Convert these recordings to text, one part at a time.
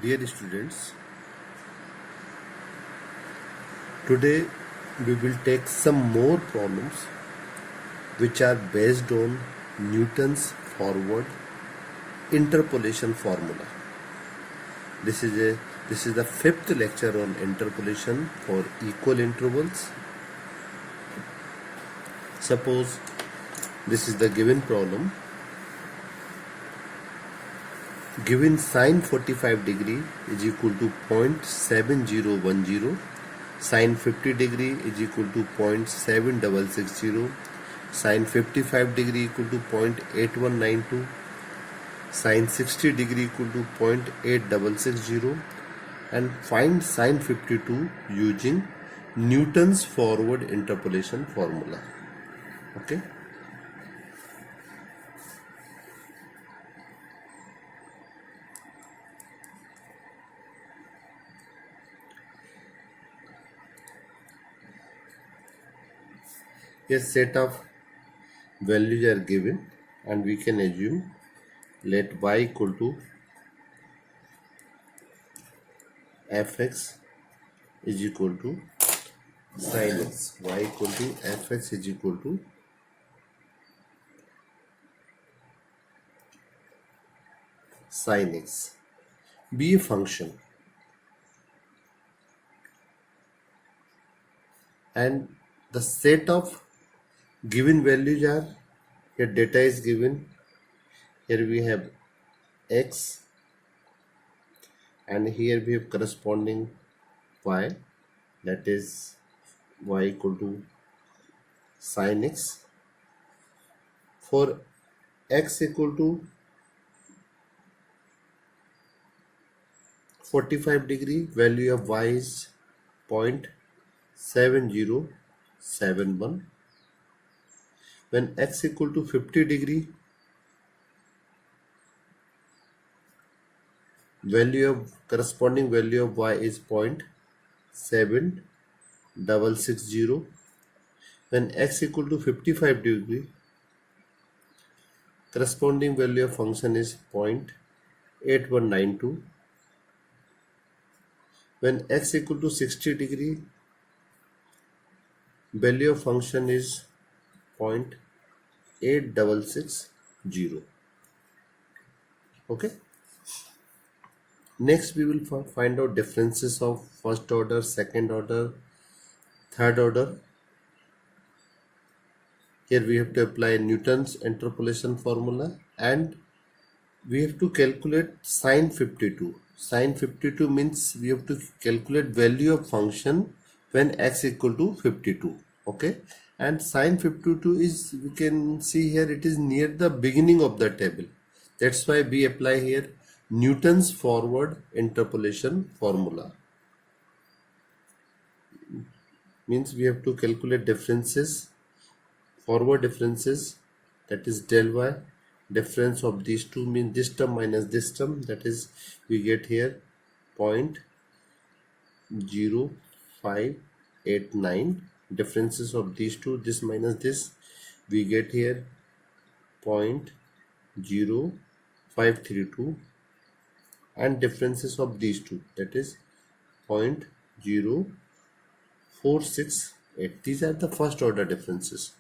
Dear students, today we will take some more problems which are based on Newton's forward interpolation formula. This is the fifth lecture on interpolation for equal intervals. Suppose this is the given problem. Given sine 45 degree is equal to 0.7010, sine 50 degree is equal to 0.7660, sine 55 degree equal to 0.8192, sine 60 degree equal to 0.8660, and find sine 52 using Newton's forward interpolation formula. Okay. A set of values are given and we can assume let y equal to fx is equal to sin x, y equal to fx is equal to sin x, be a function, and the set of given values are, here data is given, here we have x and here we have corresponding y, that is y equal to sin x. For x equal to 45 degree, value of y is 0.7071. When x equal to 50 degree, corresponding value of y is 0.7660. When x equal to 55 degree, corresponding value of function is 0.8192. When x equal to 60 degree, value of function is 0.8660. Okay. Next we will find out differences of first order, second order, third order. Here we have to apply Newton's interpolation formula and we have to calculate sine 52. Sine 52 means we have to calculate value of function when x equal to 52. Okay, and sine 52 is, we can see here, it is near the beginning of the table. That's why we apply here Newton's forward interpolation formula. Means we have to calculate differences, forward differences, that is del y. Difference of these two means this term minus this term, that is we get here 0.0589. Differences of these two, this minus this, we get here 0.0532, and differences of these two, that is 0.0468. These are the first order differences.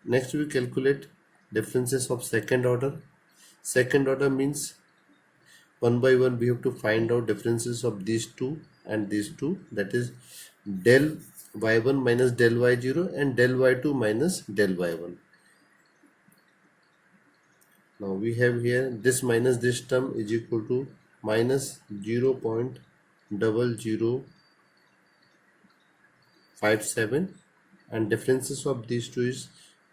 Next we calculate differences of second order. Second order means one by one we have to find out differences of these two and these two, that is del y1 minus del y0 and del y2 minus del y1. Now we have here this minus this term is equal to minus 0.0057, and differences of these two is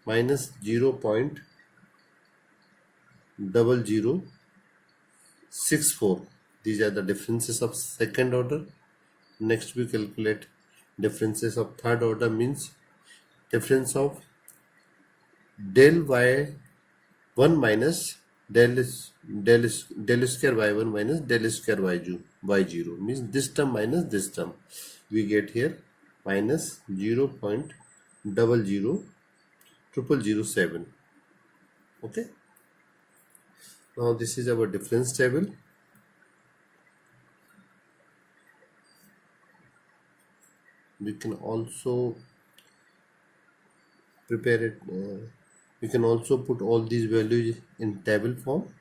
minus 0.0064. These are the differences of second order. Next we calculate differences of third order, means difference of del y1 minus del square y1 minus del square y0, means this term minus this term, we get here minus 0.000007. Okay. Now this is our difference table. we can also prepare it. We can also put all these values in table form.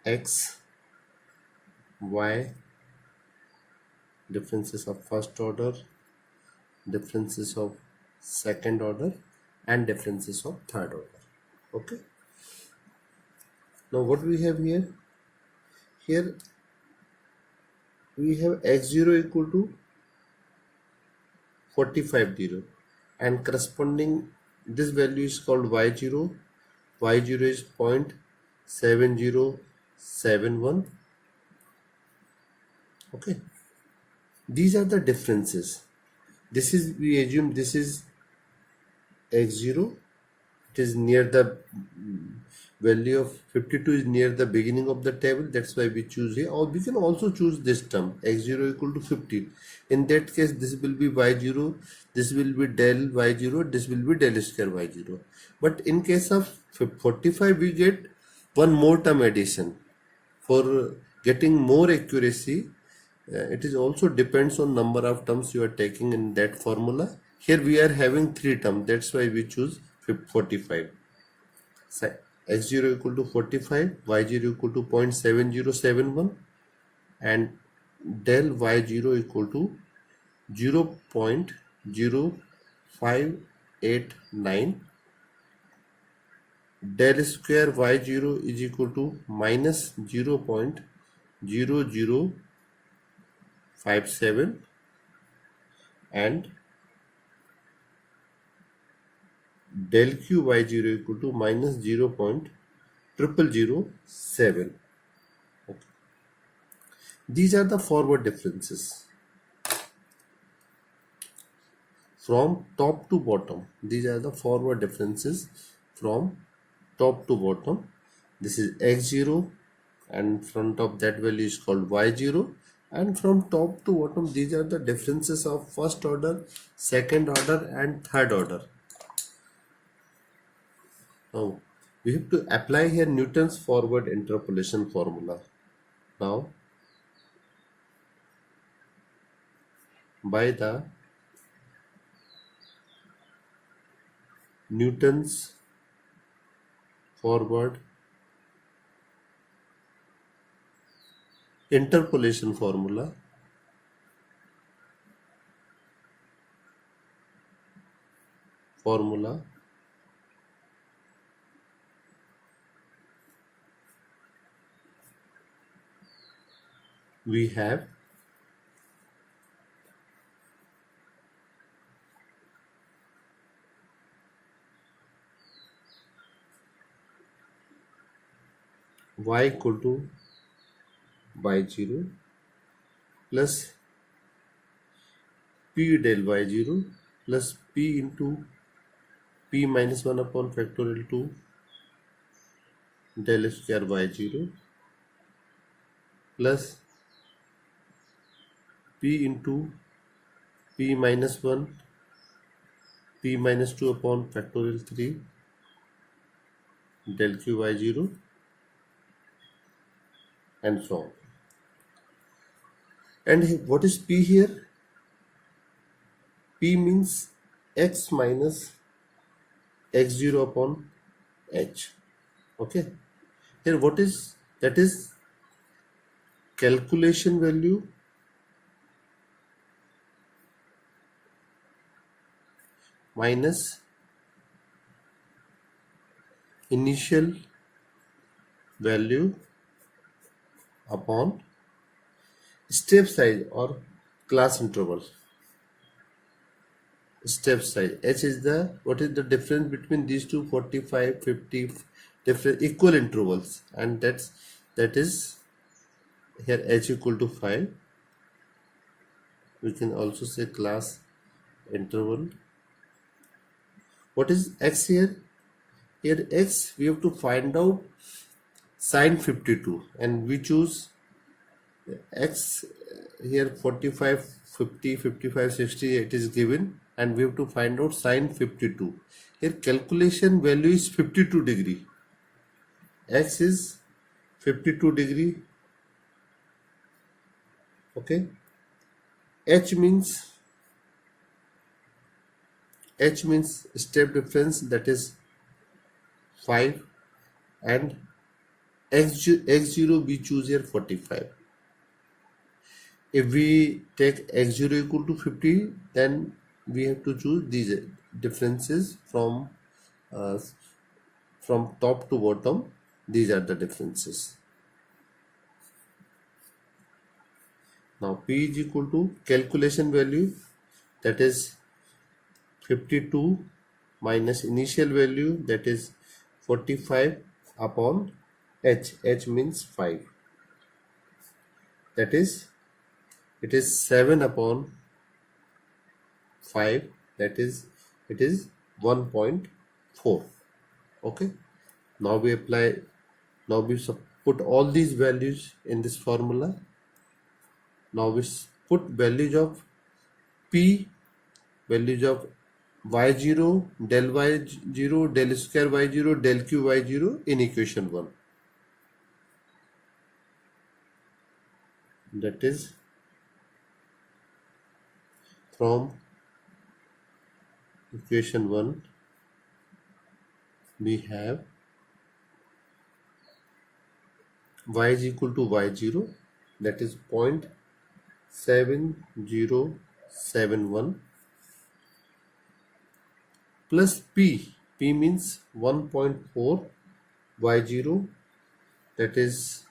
X, Y, differences of first order, differences of second order, and differences of third order. Okay. Now what we have here? Here we have x0 equal to 450, and corresponding this value is called y0. Y0 is 0.7071. Okay. These are the differences. This is, we assume this is x0. It is near the value of 52 is near the beginning of the table. That's why we choose here. Or we can also choose this term x0 equal to 15. In that case, this will be y0. This will be del y0. This will be del square y0. But in case of 45, we get one more term addition. For getting more accuracy, it is also depends on number of terms you are taking in that formula. Here we are having 3 terms. That's why we choose 45. So x0 equal to 45, y0 equal to 0.7071, and del y0 equal to 0.0589. Del square y0 is equal to minus 0.0057, and del q y0 equal to minus 0.0007. Okay. These are the forward differences from top to bottom. These are the forward differences from top to bottom. This is x0, and front of that value is called y0, and from top to bottom these are the differences of first order, second order, and third order. Now we have to apply here Newton's forward interpolation formula. Now by the Newton's forward interpolation formula, we have y equal to y0 plus p del y0 plus p into p minus 1 upon factorial 2 del square y0 plus p into p minus 1 p minus 2 upon factorial 3 del q y0, and so on. And what is p here? P means x minus x0 upon h. Okay. Here what is that? Is calculation value minus initial value upon step size or class interval. Step size h is the, what is the difference between these two? 45, 50 different equal intervals, and that is here h equal to 5. We can also say class interval. What is x here? Here x, we have to find out sine 52, and we choose X here 45, 50, 55, 60 it is given, and we have to find out sine 52. Here calculation value is 52 degree. X is 52 degree. Okay. H means step difference, that is 5, and x0 we choose here 45. If we take x0 equal to 50, then we have to choose these differences from top to bottom. These are the differences. Now P is equal to calculation value, that is 52 minus initial value, that is 45 upon H. H means 5. That is, it is 7 upon 5, that is, it is 1.4. Okay. Now we apply, now we put all these values in this formula. Now we put values of P, values of y0, del y0, del square y0, del q y0 in equation 1. That is, from equation 1 we have y is equal to y0, that is 0.7071 plus P. P means 1.4 y0, that is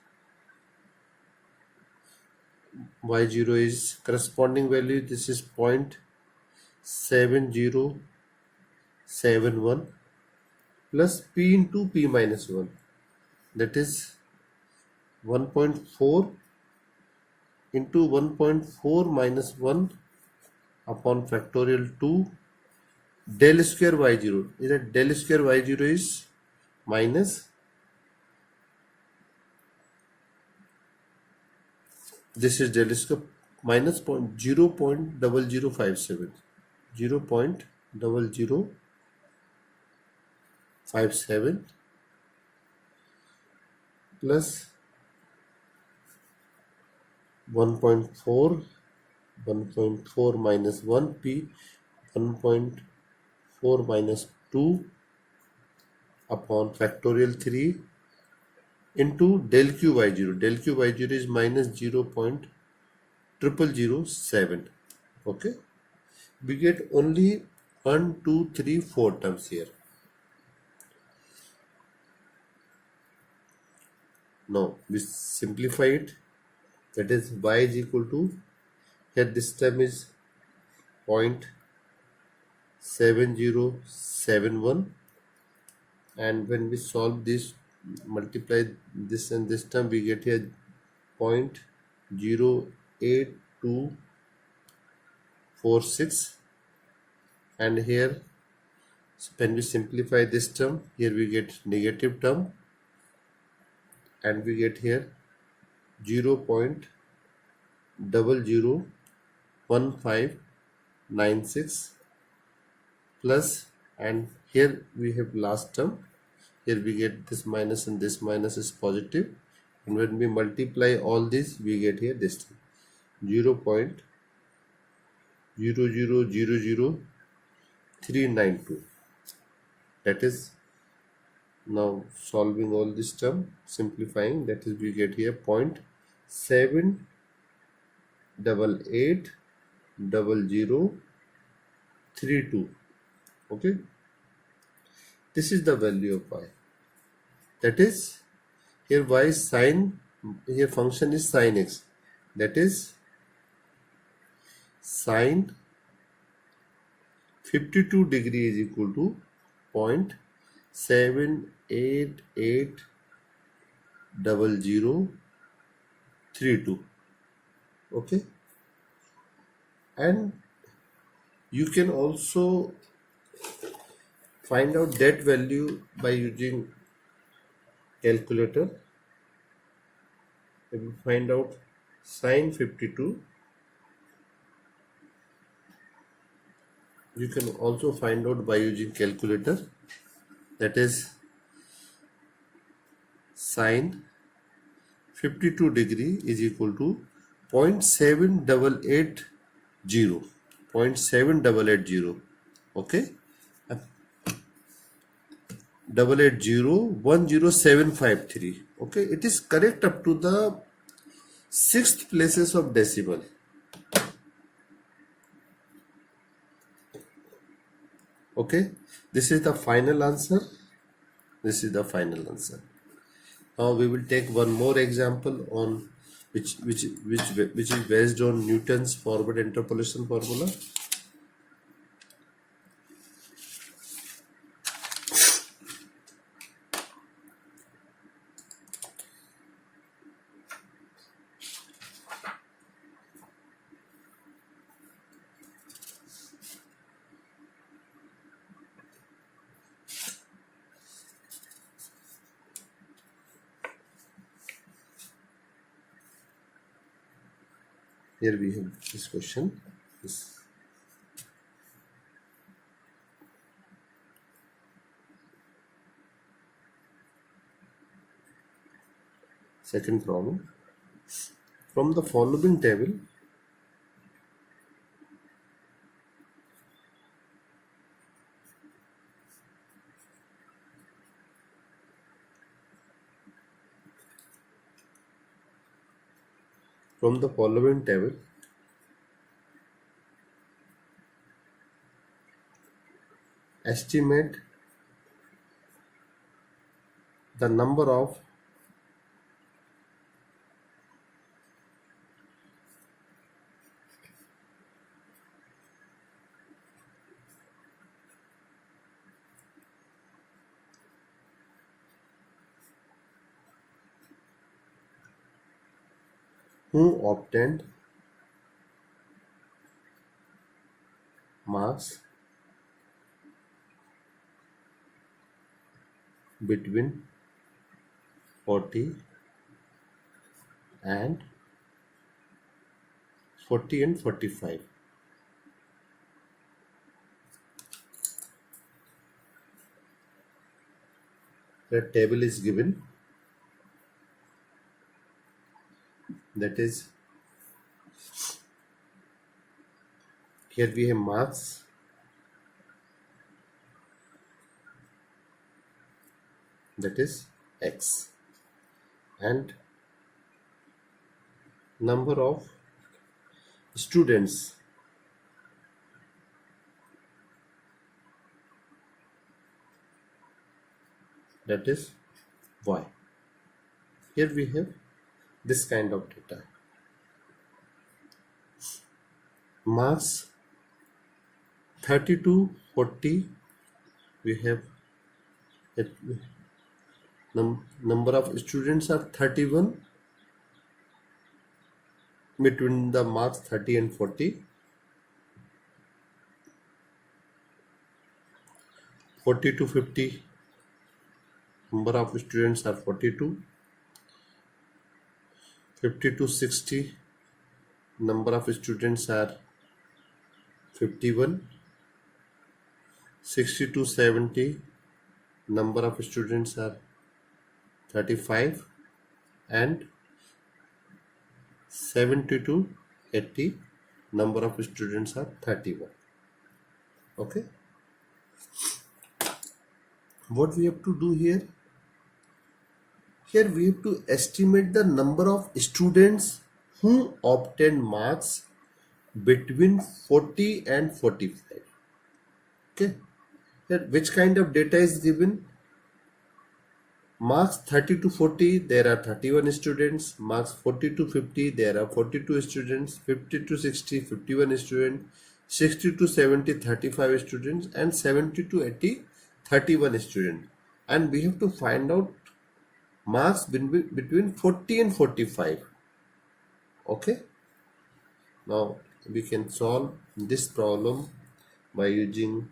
y0 is corresponding value, this is 0.7071 plus P into P minus 1, that is 1.4 into 1.4 minus 1 upon factorial 2 del square y0. Is that del square y0 is minus, this is del square minus 0.0057, 0.0057 plus 1.4 minus 1 P, 1.4 minus 2 upon factorial 3 into del q y0. Del q y0 is minus 0.0007. Okay, we get only 1, 2, 3, 4 terms here. Now we simplify it, that is y is equal to, here this term is 0.7071, and when we solve this, multiply this and this term, we get here 0.08246, and here when we simplify this term, here we get negative term, and we get here 0.001596 plus, and here we have last term, here we get this minus and this minus is positive, and when we multiply all this, we get here this 0.000392. that is, now solving all this term, simplifying, that is we get here 0.780032. okay, this is the value of y. That is, here y is sine, here function is sine x, that is sine 52 degree is equal to 0.780032. okay, and you can also find out that value by using calculator. If you find out Sine 52, you can also find out by using calculator. That is sine 52 degree is equal to 0.7880. 0.7880. Okay, 880 10753. Okay, it is correct up to the sixth places of decimal. Okay, this is the final answer. This is the final answer. Now we will take one more example on which is based on Newton's forward interpolation formula. Here we have this question. This second problem. From the following table, estimate the number of who obtained marks between 40 and 45. The table is given. That is, here we have marks, that is X, and number of students, that is Y. Here we have this kind of data. Marks 30 to 40, we have it, number of students are 31 between the marks 30 and 40. 40 to 50, number of students are 42. 50 to 60, number of students are 51. 60 to 70, number of students are 35, and 70 to 80, number of students are 31. Okay, what we have to do here? Here we have to estimate the number of students who obtained marks between 40 and 45. Okay, here which kind of data is given? Marks 30 to 40, there are 31 students. Marks 40 to 50, there are 42 students. 50 to 60, 51 students. 60 to 70, 35 students. And 70 to 80, 31 students. And we have to find out marks between 40 and 45. Okay, now we can solve this problem by using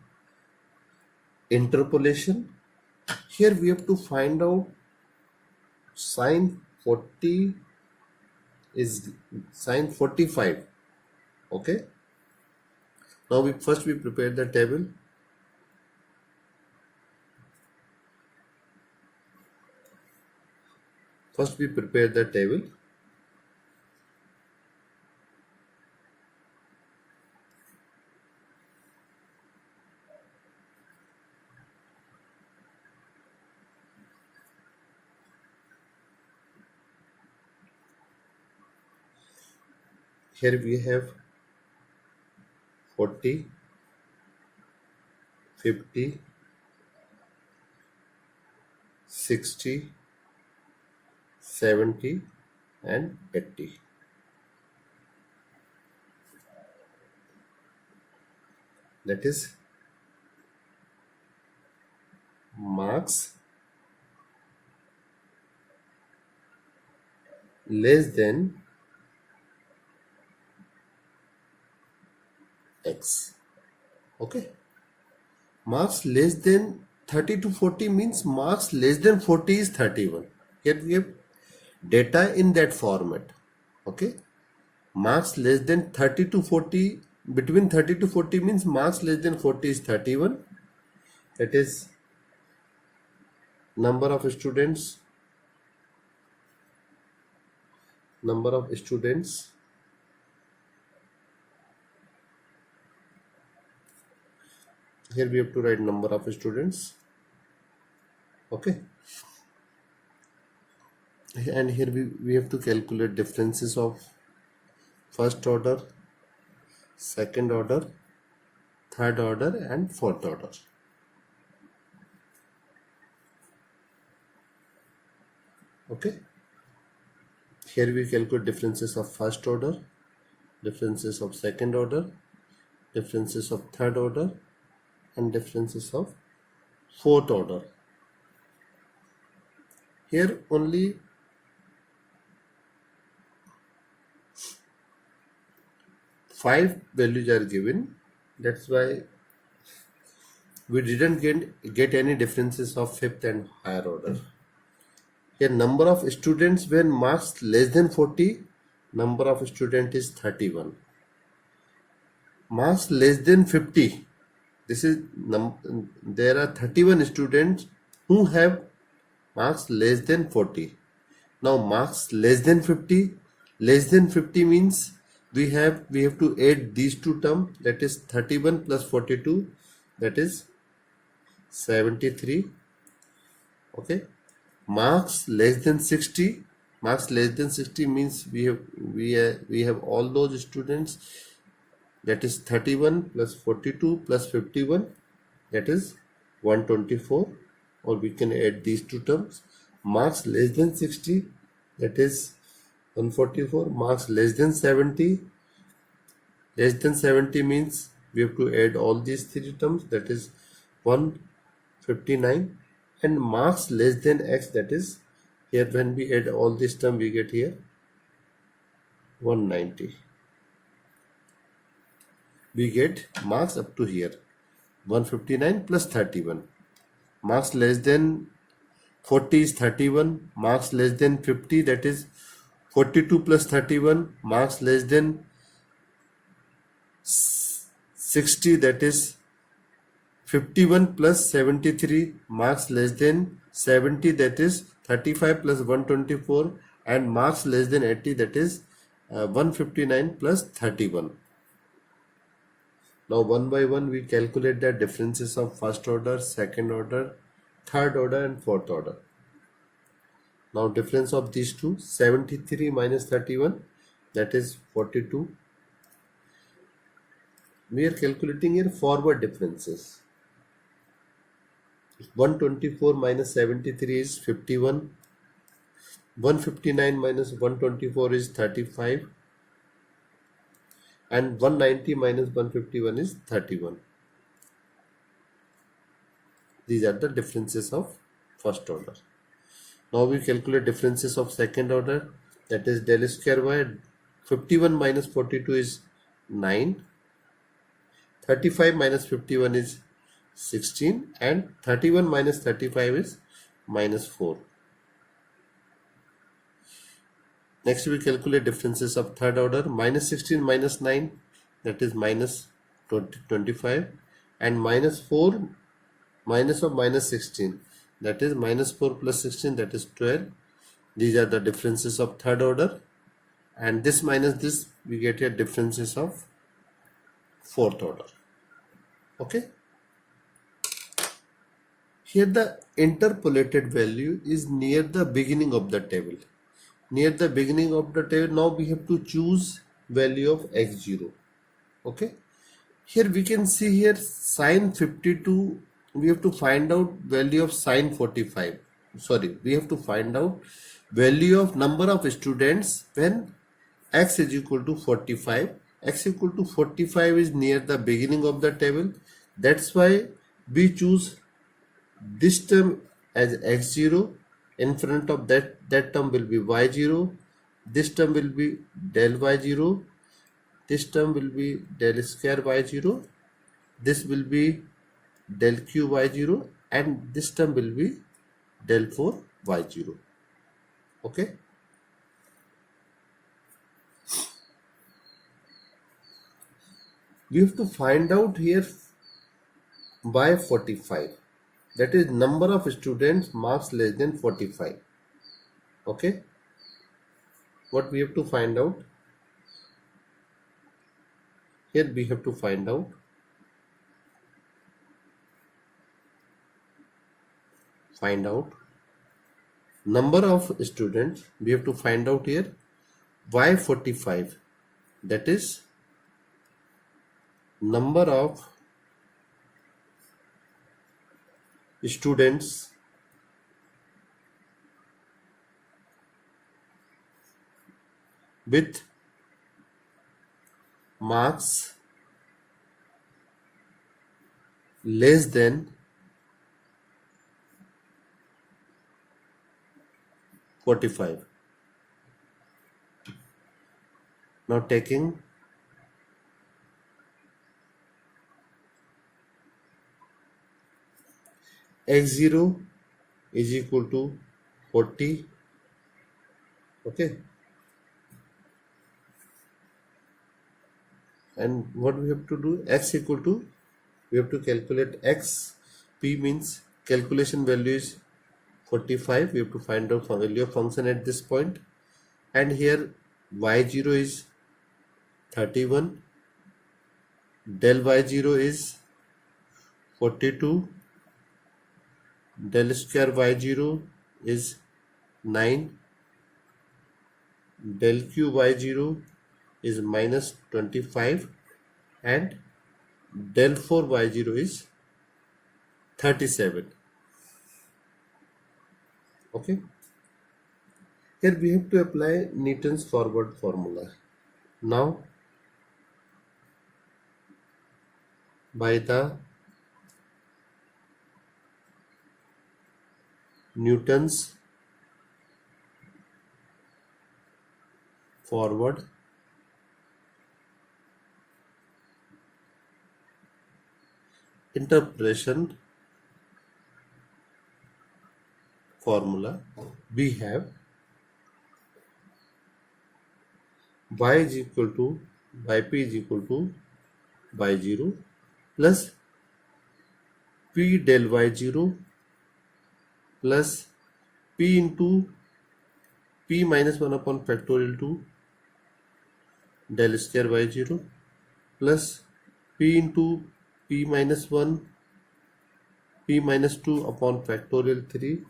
interpolation. Here we have to find out sine 40 is sine 45. Okay. Now we prepare the table. First we prepare the table. Here we have 40, 50, 60, 70 and 80. That is marks less than x. Okay. Marks less than 30 to 40 means marks less than 40 is 31. Here we have data in that format. Okay. Marks less than 30 to 40, between 30 to 40 means marks less than 40 is 31. That is number of students. Here we have to write number of students. Okay. And here we have to calculate differences of first order, second order, third order and fourth order. Okay. Here we calculate differences of first order, differences of second order, differences of third order and differences of fourth order. Here only 5 values are given. That's why we didn't get any differences of fifth and higher order. Here number of students when marks less than 40, number of student is 31. Marks less than 50, this is there are 31 students who have marks less than 40. Now marks less than 50, means we have to add these two terms, that is 31 plus 42, that is 73. Okay. Marks less than 60, means we have all those students, that is 31 plus 42 plus 51, that is 124, or we can add these two terms. Marks less than 60, that is 144. Marks less than 70, means we have to add all these three terms, that is 159. And marks less than x, that is here when we add all this term we get here 190. We get marks up to here 159 plus 31. Marks less than 40 is 31. Marks less than 50, that is 42 plus 31. Marks less than 60, that is 51 plus 73. Marks less than 70, that is 35 plus 124. And marks less than 80, that is 159 plus 31. Now one by one we calculate the differences of first order, second order, third order and fourth order. Now difference of these two, 73 minus 31, that is 42. We are calculating here forward differences. 124 minus 73 is 51. 159 minus 124 is 35. And 190 minus 151 is 31. These are the differences of first order. Now we calculate differences of second order, that is del square y. 51 minus 42 is 9. 35 minus 51 is 16 and 31 minus 35 is minus 4. Next we calculate differences of third order. Minus 16 minus 9, that is minus 25, and minus 4 minus of minus 16, that is minus 4 plus 16, that is 12. These are the differences of third order, and this minus this, we get here differences of fourth order. Okay. Here the interpolated value is near the beginning of the table. Near the beginning of the table, now we have to choose value of x0. Okay. Here we can see here sine 52, we have to find out value of sine 45. Sorry, we have to find out value of number of students when x is equal to 45. X equal to 45 is near the beginning of the table. That's why we choose this term as x0. In front of that term will be y0. This term will be del y0. This term will be del square y0. This will be del q y0, and this term will be del 4 y0. Okay. We have to find out here y45, that is number of students marks less than 45. Okay. What we have to find out here, we have to find out number of students. We have to find out here y45, that is number of students with marks less than 45. Now taking x0 is equal to 40. Okay. And what we have to do, x equal to, we have to calculate x. P means calculation value is 45. We have to find out value of function at this point. And here y0 is 31. Del y0 is 42. Del square y0 is 9. Del q y0 is minus 25, and del 4 y0 is 37. Okay. Here we have to apply Newton's forward formula. Now by the Newton's forward interpolation formula, we have y is equal to yp is equal to y0 plus p del y0 plus p into p minus 1 upon factorial 2 del square y0 plus p into p minus 1 p minus 2 upon factorial 3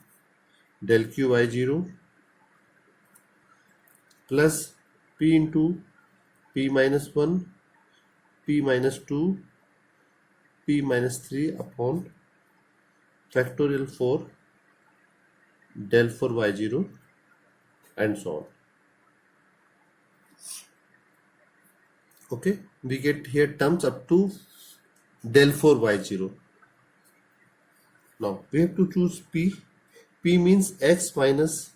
del q y0 plus p into p minus 1 p minus 2 p minus 3 upon factorial 4 del 4 y0, and so on. Okay, we get here terms up to del 4 y0. Now we have to choose p. P means x minus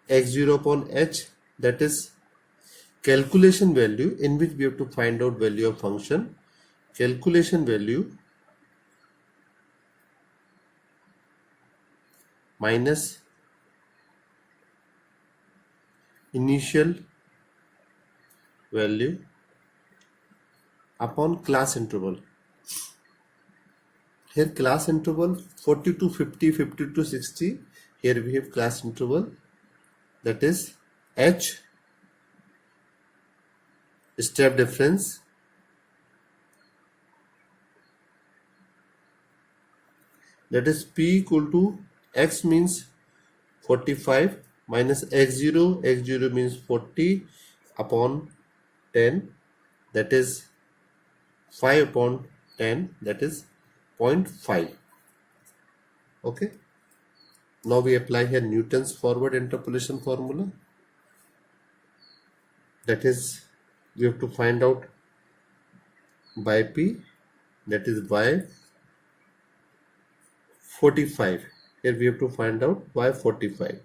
x0 upon h, that is calculation value in which we have to find out value of function. Calculation value minus initial value upon class interval. Here class interval 40 to 50, 50 to 60. Here we have class interval, that is h step difference that is p equal to x means 45 minus x0 means 40 upon 10, that is 5 upon 10, that is 0.5. okay, now we apply here Newton's forward interpolation formula, that is we have to find out by p, that is y 45. Here we have to find out y 45.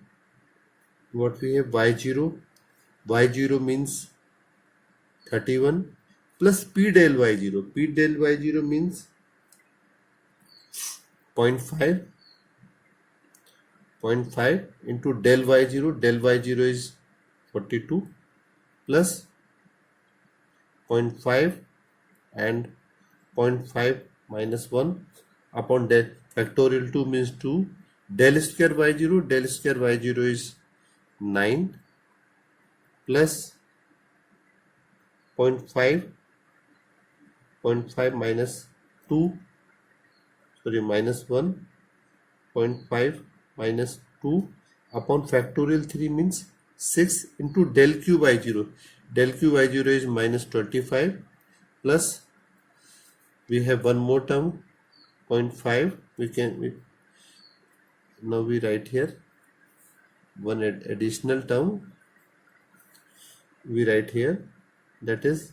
What we have, y0 means 31 plus p del y0. P del y0 means 0.5. 0.5 into del y0. Del y0 is 42 plus 0.5 and 0.5 minus 1 upon del factorial 2 means 2. Del square y0. Del square y0 is 9 plus 0.5 minus 2, sorry, minus 1, 0.5 minus 2 upon factorial 3 means 6 into del cube y0. Del cube y0 is minus 25 plus we have one more term 0.5. Now we write here one additional term, we write here, that is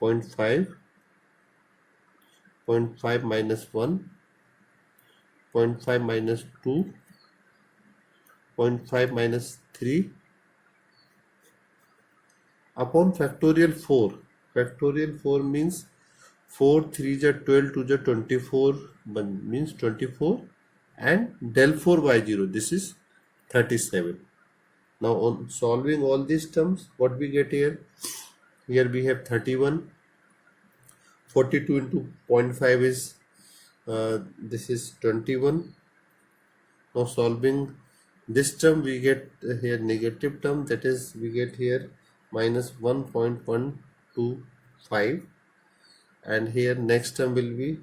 0.5 minus 1, 0.5 minus 2, 0.5 minus 3 upon factorial 4. Factorial 4 means 4 3 is 12, 2 is 24, means 24, and del 4 y0, this is 37. Now on solving all these terms, what we get here? Here we have 31. 42 into 0.5 is this is 21. Now solving this term, we get here negative term, that is we get here minus 1.125, and here next term will be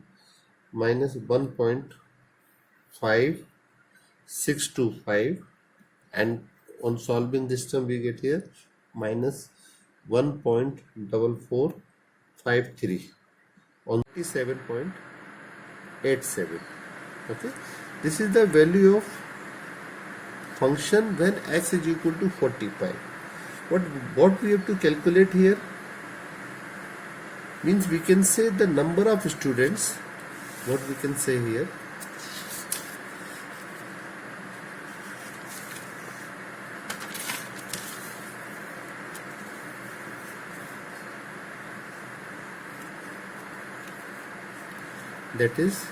minus 1.5625, and on solving this term we get here minus 1.4453 on 37.87. okay, this is the value of function when x is equal to 45. What we have to calculate here means we can say the number of students. What we can say here, that is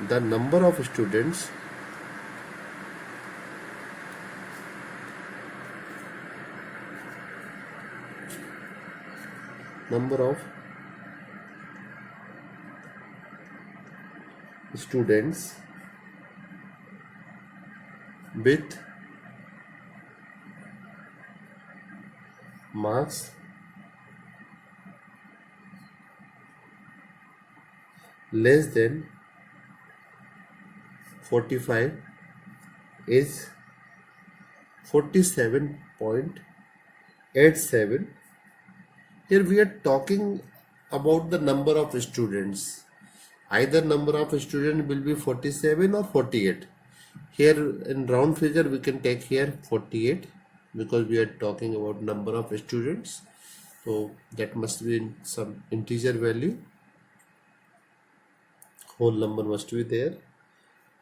the number of students with marks less than 45 is 47.87. Here we are talking about the number of students. Either number of students will be 47 or 48. Here in round figure we can take here 48 because we are talking about number of students. So that must be in some integer value. Whole number must be there.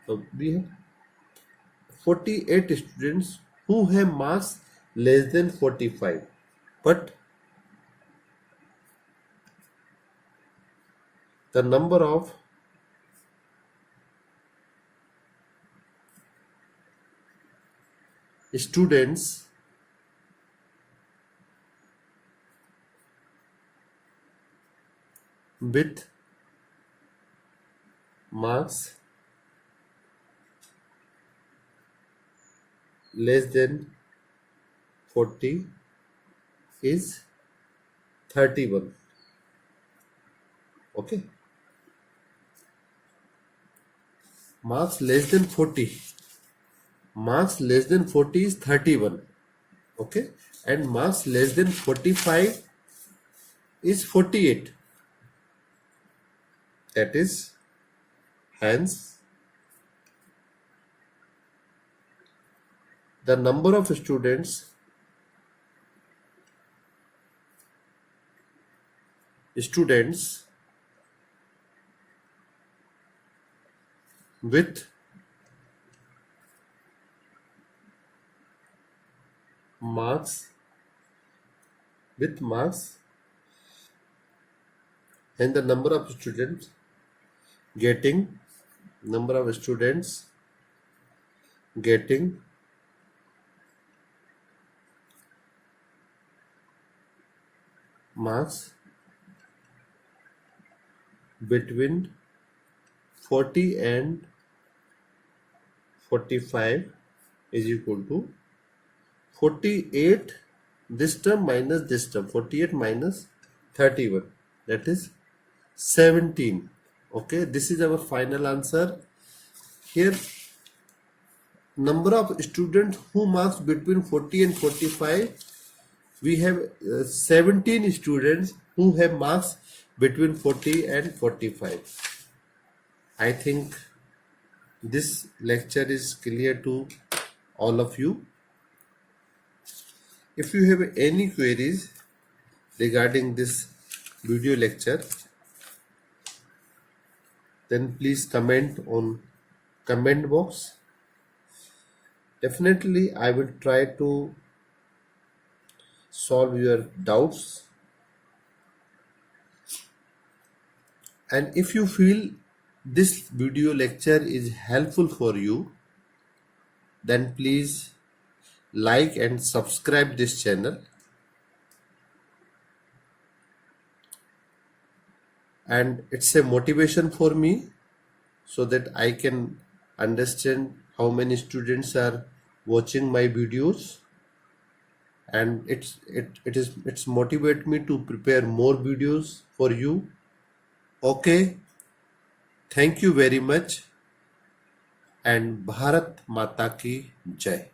So we have 48 students who have marks less than 45, but the number of students with marks less than 40 is 31. Okay, marks less than 40, marks less than 40 is 31. Okay, and marks less than 45 is 48. That is, hence the number of students with marks and the number of students getting marks between 40 and 45 is equal to 48 this term minus this term, 48 minus 31, that is 17. Okay, this is our final answer. Here, number of students who marks between 40 and 45, we have 17 students who have marks between 40 and 45. I think this lecture is clear to all of you. If you have any queries regarding this video lecture, then please comment on comment box. Definitely I will try to solve your doubts, and if you feel this video lecture is helpful for you, then please like and subscribe this channel, and it's a motivation for me so that I can understand how many students are watching my videos, and it's motivate me to prepare more videos for you. Okay, thank you very much, and Bharat Mata ki Jai.